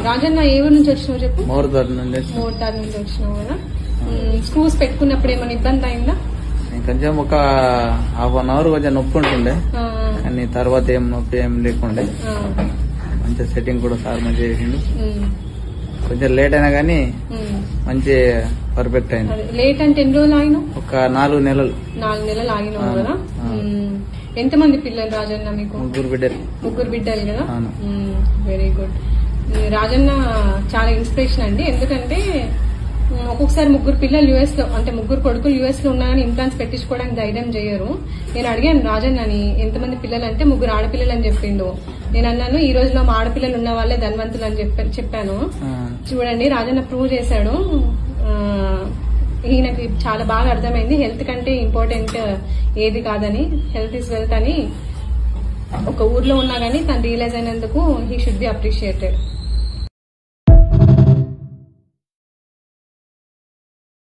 రాజన్న ఏ ఊరు నుంచి వచ్చినావు చెప్పు? మోర్దార్ నుండి వచ్చినావు కదా. స్క్రూస్ పెట్టుకున్నప్పుడు ఏమైనా ఇబ్బంది అయిందా? కొంచెం ఒక హాఫ్ అన్ అవర్ కొంచెం నొప్పి ఉంటుండే, కానీ తర్వాత ఏం నొప్పి ఏం లేకుండే. మంచిగా సెట్టింగ్ కూడా సార్ మంచిగా చేసిండు. కొంచెం లేట్ అయినా కానీ మంచి పర్ఫెక్ట్ అయింది. లేట్ అంటే ఎన్ని రోజులు ఆగినావు? ఒక 4 నెలలు. 4 నెలలు ఆగినావు కదా. ఎంతమంది పిల్లలు రాజన్న మీకు? 3 బిడ్డలు. 3 బిడ్డలు కదా. Very good. రాజన్న చాలా ఇన్స్పిరేషన్ అండి. ఎందుకంటే ఒక్కొక్కసారి 3 పిల్లలు యుఎస్ లో, అంటే 3 కొడుకులు యుఎస్ లో ఉన్నాయని ఇంప్లాంట్స్ పెట్టించుకోవడానికి ధైర్యం చేయరు. నేను అడిగాను రాజన్నని ఎంతమంది పిల్లలు అంటే 3 ఆడపిల్లలు అని చెప్పిండు. నేను అన్నాను ఈ రోజులో మా ఆడపిల్లలు ఉన్న వాళ్ళే ధనవంతులు అని చెప్పాను. చూడండి రాజన్న ప్రూవ్ చేశాడు. ఈయనకి చాలా బాగా అర్థమైంది హెల్త్ కంటే ఇంపార్టెంట్ ఏది కాదని. హెల్త్ ఇస్ వెల్త్ అని ఒక ఊర్లో ఉన్నా గానీ తను రియలైజ్ అయినందుకు హీ షుడ్ బి అప్రిషియేటెడ్.